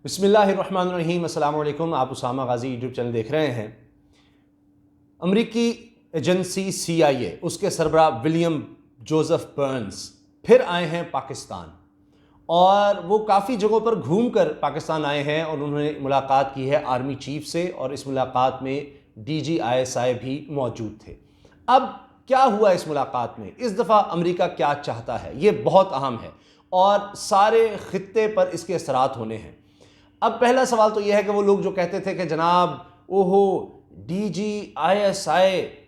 बिस्मिल्लाहिर्रहमानिर्रहीम। अस्सलाम वालेकुम। आप उसामा गाजी यूट्यूब चैनल देख रहे हैं। अमरीकी एजेंसी CIA उसके सरबराह विलियम जोसेफ बर्न्स फिर आए हैं पाकिस्तान, और वो काफ़ी जगहों पर घूम कर पाकिस्तान आए हैं और उन्होंने मुलाकात की है आर्मी चीफ से, और इस मुलाकात में DG ISI भी मौजूद थे। अब क्या हुआ इस मुलाकात में? इस दफ़ा अमेरिका क्या चाहता है, ये बहुत अहम है और सारे खित्ते पर इसके असरात होने हैं। अब पहला सवाल तो यह है कि वो लोग जो कहते थे कि जनाब ओहो DG ISI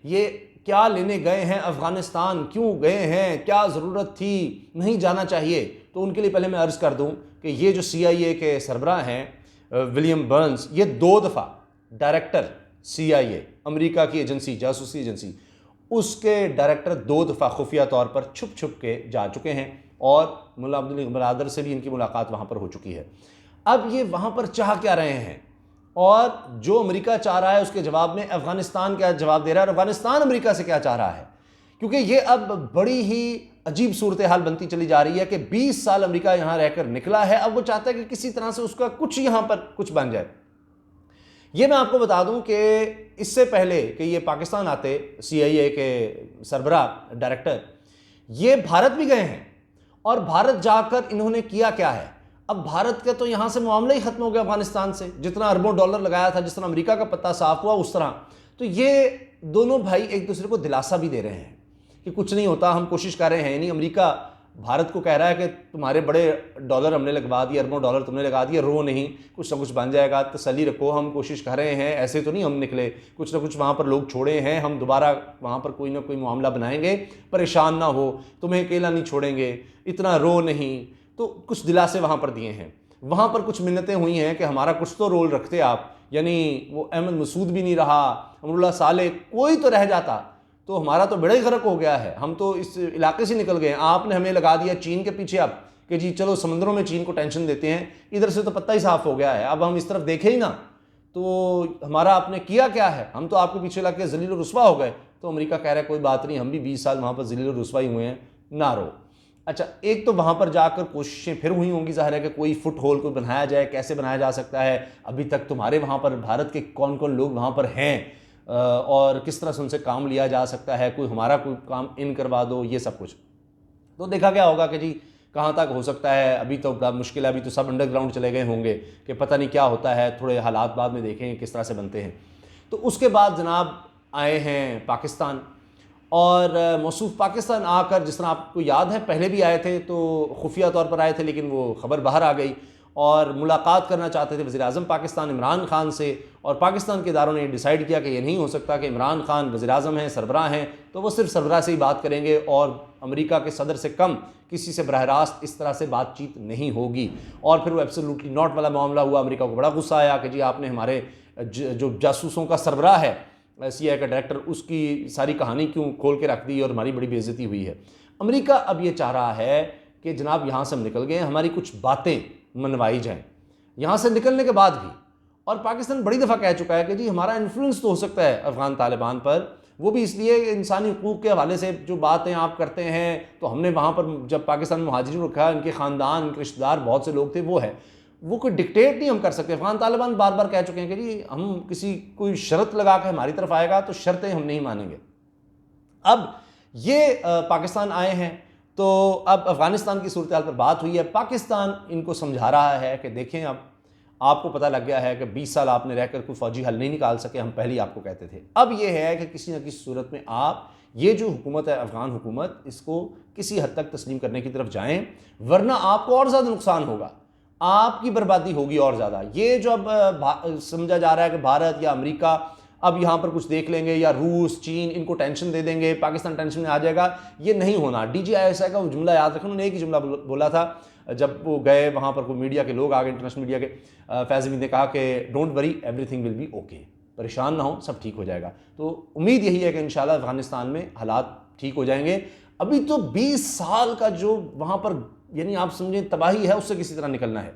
ये क्या लेने गए हैं अफ़गानिस्तान, क्यों गए हैं, क्या ज़रूरत थी, नहीं जाना चाहिए, तो उनके लिए पहले मैं अर्ज़ कर दूं कि ये जो CIA के सरबराह हैं विलियम बर्न्स, ये 2 दफ़ा डायरेक्टर CIA अमेरिका की एजेंसी, जासूसी एजेंसी, उसके डायरेक्टर 2 दफ़ा खुफिया तौर पर छुप छुप के जा चुके हैं, और मुल्ला अब्दुल बरादर से भी इनकी मुलाकात वहाँ पर हो चुकी है। अब ये वहाँ पर चाह क्या रहे हैं, और जो अमेरिका चाह रहा है उसके जवाब में अफ़गानिस्तान क्या जवाब दे रहा है, और अफ़गानिस्तान अमेरिका से क्या चाह रहा है। क्योंकि ये अब बड़ी ही अजीब सूरत हाल बनती चली जा रही है कि 20 साल अमेरिका यहाँ रहकर निकला है, अब वो चाहता है कि किसी तरह से उसका कुछ यहाँ पर कुछ बन जाए। ये मैं आपको बता दूं कि इससे पहले कि ये पाकिस्तान आते CIA के सरबराह डायरेक्टर, ये भारत भी गए हैं, और भारत जाकर इन्होंने किया क्या है। अब भारत का तो यहाँ से मामला ही खत्म हो गया अफगानिस्तान से, जितना अरबों डॉलर लगाया था, जिस तरह अमेरिका का पत्ता साफ हुआ उस तरह। तो ये दोनों भाई एक दूसरे को दिलासा भी दे रहे हैं कि कुछ नहीं होता, हम कोशिश कर रहे हैं। यानी अमेरिका भारत को कह रहा है कि तुम्हारे बड़े डॉलर हमने लगवा दिए, अरबों डॉलर तुमने लगा दिए, रो नहीं, कुछ ना कुछ बन जाएगा, तसल्ली रखो, हम कोशिश कर रहे हैं, ऐसे तो नहीं हम निकले, कुछ ना कुछ वहाँ पर लोग छोड़े हैं, हम दोबारा वहाँ पर कोई ना कोई मामला बनाएंगे, परेशान ना हो, तुम्हें अकेला नहीं छोड़ेंगे, इतना रो नहीं। तो कुछ दिलासे वहाँ पर दिए हैं। वहाँ पर कुछ मिन्नतें हुई हैं कि हमारा कुछ तो रोल रखते आप, यानी वो अहमद मसूद भी नहीं रहा, अमरुल्लाह साले, कोई तो रह जाता तो हमारा तो बेड़ा ही गर्क हो गया है, हम तो इस इलाके से निकल गए। आपने हमें लगा दिया चीन के पीछे अब कि जी चलो समंदरों में चीन को टेंशन देते हैं, इधर से तो पत्ता ही साफ हो गया है, अब हम इस तरफ देखें ही ना, तो हमारा आपने किया क्या है, हम तो आपके पीछे लग के जलील रुस्वा हो गए। तो अमेरिका कह रहा है कोई बात नहीं, हम भी 20 साल वहाँ पर जलील रुस्वा ही हुए हैं, ना रो। अच्छा, एक तो वहाँ पर जाकर कोशिशें फिर हुई होंगी, जाहिर है कि कोई फुट होल को बनाया जाए, कैसे बनाया जा सकता है। अभी तक तुम्हारे वहाँ पर भारत के कौन कौन लोग वहाँ पर हैं और किस तरह से उनसे काम लिया जा सकता है, कोई हमारा कोई काम इन करवा दो, ये सब कुछ। तो देखा क्या होगा कि जी कहाँ तक हो सकता है, अभी तो बड़ा मुश्किल है, अभी तो सब अंडरग्राउंड चले गए होंगे कि पता नहीं क्या होता है, थोड़े हालात बाद में देखें किस तरह से बनते हैं। तो उसके बाद जनाब आए हैं पाकिस्तान, और मौसूफ पाकिस्तान आकर, जिस तरह आपको याद है पहले भी आए थे तो खुफिया तौर पर आए थे, लेकिन वो खबर बाहर आ गई, और मुलाकात करना चाहते थे वज़ीर-ए-आज़म पाकिस्तान इमरान खान से, और पाकिस्तान के इदारों ने डिसाइड किया कि ये नहीं हो सकता कि इमरान खान वज़ीर-ए-आज़म हैं, सरबराह हैं, तो वो सिर्फ सरबराह से ही बात करेंगे और अमेरिका के सदर से कम किसी से बरह रास्त इस तरह से बातचीत नहीं होगी। और फिर वो एब्सोल्युटली नॉट वाला मामला हुआ। अमेरिका को बड़ा गुस्सा आया कि जी आपने हमारे जो जासूसों का सरबराह है, CIA का डायरेक्टर, उसकी सारी कहानी क्यों खोल के रख दी और हमारी बड़ी बेइज्जती हुई है। अमेरिका अब ये चाह रहा है कि जनाब यहाँ से हम निकल गए, हमारी कुछ बातें मनवाई जाएं यहाँ से निकलने के बाद भी। और पाकिस्तान बड़ी दफ़ा कह चुका है कि जी हमारा इन्फ्लुएंस तो हो सकता है अफ़गान तालिबान पर, वो भी इसलिए इंसानी हुकूक़ के हवाले से जो बातें आप करते हैं, तो हमने वहाँ पर जब पाकिस्तान मुहाजिरीन रखा, इनके ख़ानदान, इनके रिश्तेदार बहुत से लोग थे, वो है, वो कोई डिक्टेट नहीं हम कर सकते। अफ़गान तालिबान बार बार कह चुके हैं कि जी हम किसी कोई शर्त लगा कर हमारी तरफ आएगा तो शर्तें हम नहीं मानेंगे। अब ये पाकिस्तान आए हैं, तो अब अफ़गानिस्तान की सूरत हाल पर बात हुई है। पाकिस्तान इनको समझा रहा है कि देखें अब आपको पता लग गया है कि 20 साल आपने रहकर कोई फ़ौजी हल नहीं निकाल सके, हम पहले ही आपको कहते थे। अब ये है कि किसी न किसी सूरत में आप ये जो हुकूमत है अफ़गान हुकूमत, इसको किसी हद तक तस्लीम करने की तरफ जाएँ, वरना आपको और ज़्यादा नुकसान होगा, आपकी बर्बादी होगी और ज़्यादा। ये जो अब समझा जा रहा है कि भारत या अमेरिका अब यहाँ पर कुछ देख लेंगे, या रूस, चीन इनको टेंशन दे देंगे, पाकिस्तान टेंशन में आ जाएगा, ये नहीं होना। DG ISI का वो जुमला याद रखना, उन्होंने एक ही जुमला बोला था जब वो गए वहाँ पर, कोई मीडिया के लोग आ गए, इंटरनेशनल मीडिया के, फैज़ हमीद ने कहा कि don't worry everything will be okay, परेशान ना हो, सब ठीक हो जाएगा। तो उम्मीद यही है कि इंशाल्लाह अफ़गानिस्तान में हालात ठीक हो जाएंगे। अभी तो 20 साल का जो वहाँ पर यानी आप समझें तबाही है, उससे किसी तरह निकलना है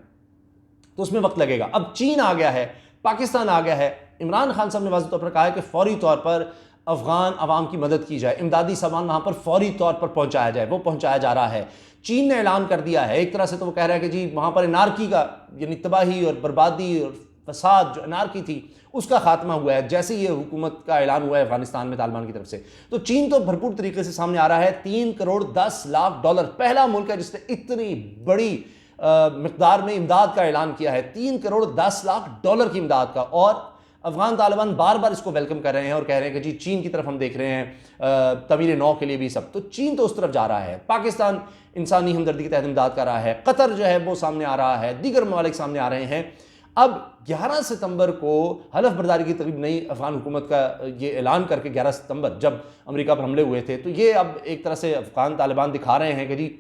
तो उसमें वक्त लगेगा। अब चीन आ गया है, पाकिस्तान आ गया है। इमरान खान साहब ने वाज़ेह तौर पर कहा है कि फौरी तौर पर अफ़गान अवाम की मदद की जाए, इमदादी सामान वहाँ पर फौरी तौर पर पहुँचाया जाए, वो पहुँचाया जा रहा है। चीन ने ऐलान कर दिया है, एक तरह से तो वो कह रहा है कि जी वहाँ पर एनार्की का, यानी तबाही और बर्बादी और फसाद, जो एनार्की थी उसका खात्मा हुआ है जैसे ये हुकूमत का ऐलान हुआ है अफगानिस्तान में तालिबान की तरफ से। तो चीन तो भरपूर तरीके से सामने आ रहा है, 3 करोड़ 10 लाख डॉलर, पहला मुल्क है जिसने इतनी बड़ी मिकदार में इमदाद का ऐलान किया है, 3 करोड़ 10 लाख डॉलर की इमदाद का। और अफगान तालिबान बार बार इसको वेलकम कर रहे हैं और कह रहे हैं कि जी चीन की तरफ हम देख रहे हैं तमीर नौ के लिए भी सब। तो चीन तो उस तरफ जा रहा है, पाकिस्तान इंसानी हमदर्दी के तहत इमदाद कर रहा है, कतर जो है वो सामने आ रहा है, दीगर ममालिक सामने आ रहे हैं। अब 11 सितंबर को हलफ बर्दारी की तकरीब नई अफगान हुकूमत का ये ऐलान करके 11 सितंबर जब अमेरिका पर हमले हुए थे, तो ये अब एक तरह से अफगान तालिबान दिखा रहे हैं कि जी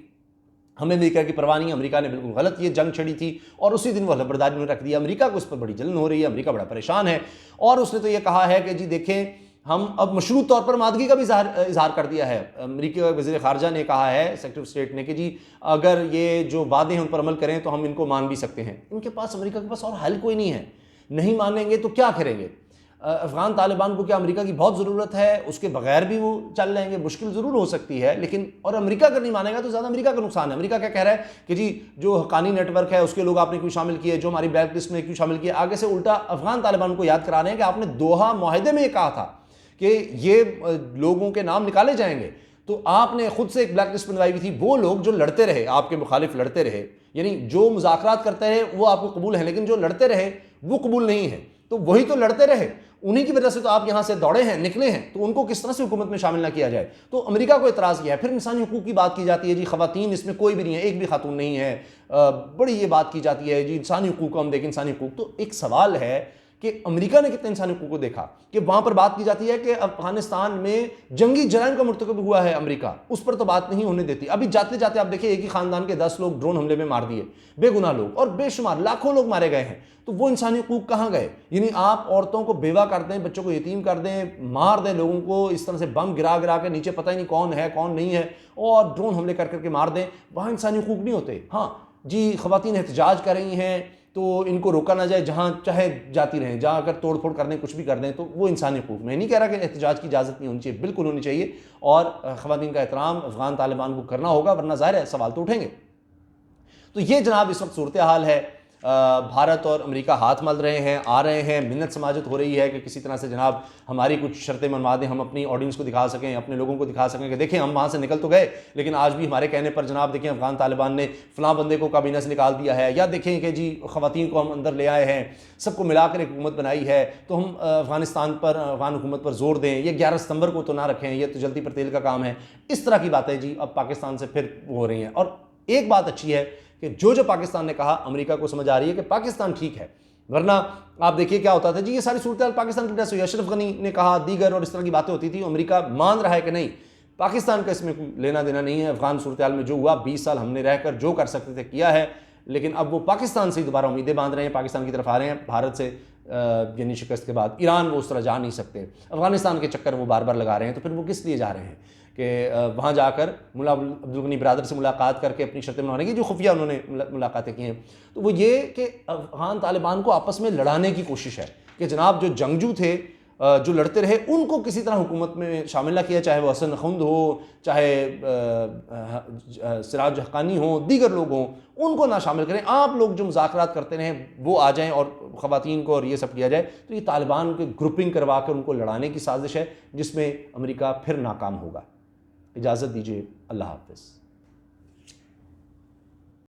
हमें अमेरिका की परवाह नहीं, अमेरिका ने बिल्कुल गलत ये जंग छड़ी थी और उसी दिन वो हलफ बर्दारी में रख दिया। अमेरिका को इस पर बड़ी जलन हो रही है, अमेरिका बड़ा परेशान है और उसने तो ये कहा है कि जी देखें हम अब मशरूत तौर पर मादगी का भी इजहार कर दिया है। अमेरिकी वज़ीर ख़ारजा ने कहा है, सेक्रेटरी ऑफ स्टेट ने, कि जी अगर ये जो वादे हैं उन पर अमल करें तो हम इनको मान भी सकते हैं। इनके पास, अमेरिका के पास और हल कोई नहीं है, नहीं मानेंगे तो क्या करेंगे। अफगान तालिबान को क्या अमेरिका की बहुत ज़रूरत है, उसके बगैर भी वो चल लेंगे, मुश्किल ज़रूर हो सकती है लेकिन, और अमेरिका अगर नहीं मानेगा तो ज़्यादा अमेरिका का नुकसान है। अमेरिका क्या कह रहा है कि जी जो हक्कानी नेटवर्क है उसके लोग आपने क्यों शामिल किए, जो हमारी ब्लैक लिस्ट में क्यों शामिल किए। आगे से उल्टा अफगान तालिबान को याद करा रहे हैं कि आपने दोहा माहिदे में ये कहा था कि ये लोगों के नाम निकाले जाएंगे, तो आपने खुद से एक ब्लैक लिस्ट बनवाई हुई थी। वो लोग जो लड़ते रहे, आपके मुखालिफ लड़ते रहे, यानी जो मुज़ाकरात करते रहे वो आपको कबूल है, लेकिन जो लड़ते रहे वो कबूल नहीं है, तो वही तो लड़ते रहे, उन्हीं की वजह से तो आप यहां से दौड़े हैं, निकले हैं, तो उनको किस तरह से हुकूमत में शामिल ना किया जाए। तो अमेरिका को एतराज़ किया है। फिर इंसानी हुकूक की बात की जाती है, जी खवातीन इसमें कोई भी नहीं है, एक भी खातून नहीं है, बड़ी ये बात की जाती है जी इंसानी हुकूक को हम देखें, इंसानी हुकूक। तो एक सवाल है कि अमेरिका ने कितने इंसानी हुकूक को देखा, कि वहां पर बात की जाती है कि अफगानिस्तान में जंगी जराइम का मुर्तकब हुआ है, अमेरिका उस पर तो बात नहीं होने देती। अभी जाते जाते आप देखिए एक ही खानदान के 10 लोग ड्रोन हमले में मार दिए, बेगुनाह लोग, और बेशुमार लाखों लोग मारे गए हैं। तो वो इंसानी हुकूक कहाँ गए। यानी आप औरतों को बेवा कर दें, बच्चों को यतीम कर दें, मार दें लोगों को, इस तरह से बम गिरा गिरा के नीचे पता ही नहीं कौन है कौन नहीं है, और ड्रोन हमले कर करके मार दें, वहाँ इंसानी हुकूक नहीं होते। हाँ जी, खवातीन एहतजाज कर रही हैं तो इनको रोका ना जाए, जहाँ चाहे जाती रहें, जहाँ अगर तोड़ फोड़ कर दें, कुछ भी कर दें, तो वो इंसानी हुकूक। मैं नहीं कह रहा कि एहतजाज की इजाज़त नहीं होनी चाहिए, बिल्कुल होनी चाहिए, और खवातीन का एहतराम अफगान तालिबान को करना होगा, वरना ज़ाहिर है सवाल तो उठेंगे। तो ये जनाब इस वक्त सूरत हाल है। भारत और अमेरिका हाथ मल रहे हैं, आ रहे हैं, मिन्नत समाजत हो रही है कि किसी तरह से जनाब हमारी कुछ शर्तें मनवा दें, हम अपनी ऑडियंस को दिखा सकें, अपने लोगों को दिखा सकें कि देखें हम वहाँ से निकल तो गए, लेकिन आज भी हमारे कहने पर जनाब देखें अफगान तालिबान ने फ़लाँ बंदे को काबीना से निकाल दिया है, या देखें कि जी ख़वातीन को हम अंदर ले आए हैं, सबको मिलाकर एक हुकूमत बनाई है, तो हम अफगानिस्तान पर, अफगान हुकूमत पर जोर दें, ये 11 सितंबर को तो ना रखें, ये तो जल्दी पर तेल का काम है। इस तरह की बातें जी अब पाकिस्तान से फिर हो रही हैं। और एक बात अच्छी है कि जो पाकिस्तान ने कहा, अमेरिका को समझ आ रही है कि पाकिस्तान ठीक है, वरना आप देखिए क्या होता था जी, ये सारी सूरत पाकिस्तान की वजह से हुई। अशरफ गनी ने कहा, दीगर, और इस तरह की बातें होती थी। अमेरिका मान रहा है कि नहीं, पाकिस्तान का इसमें कोई लेना देना नहीं है। अफगान सूरत में जो हुआ, 20 साल हमने रहकर जो कर सकते थे किया है, लेकिन अब वो पाकिस्तान से दोबारा उम्मीदें बांध रहे हैं, पाकिस्तान की तरफ आ रहे हैं। भारत से यानी शिकस्त के बाद ईरान वो उस तरह जा नहीं सकते, अफगानिस्तान के चक्कर वो बार बार लगा रहे हैं, तो फिर वो किस लिए जा रहे हैं कि वहाँ जाकर मुल्ला अब्दुल गनी बरादर से मुलाकात करके अपनी शर्तें मनवाने की, जो खुफिया उन्होंने मुलाकातें की हैं। तो वो ये कि अफगान तालिबान को आपस में लड़ाने की कोशिश है कि जनाब जो जंगजू थे, जो लड़ते रहे, उनको किसी तरह हुकूमत में शामिल ना किया, चाहे वो हसन खुंद हो, चाहे सिराज हक्कानी हो, दीगर लोग हों, उनको ना शामिल करें। आप लोग जो मुज़ाकरात करते रहें वो आ जाएं और ख़वातीन को और ये सब किया जाए। तो ये तालिबान को ग्रुपिंग करवा कर उनको लड़ाने की साजिश है, जिसमें अमेरिका फिर नाकाम होगा। इजाज़त दीजिए, अल्लाह हाफ़िज़।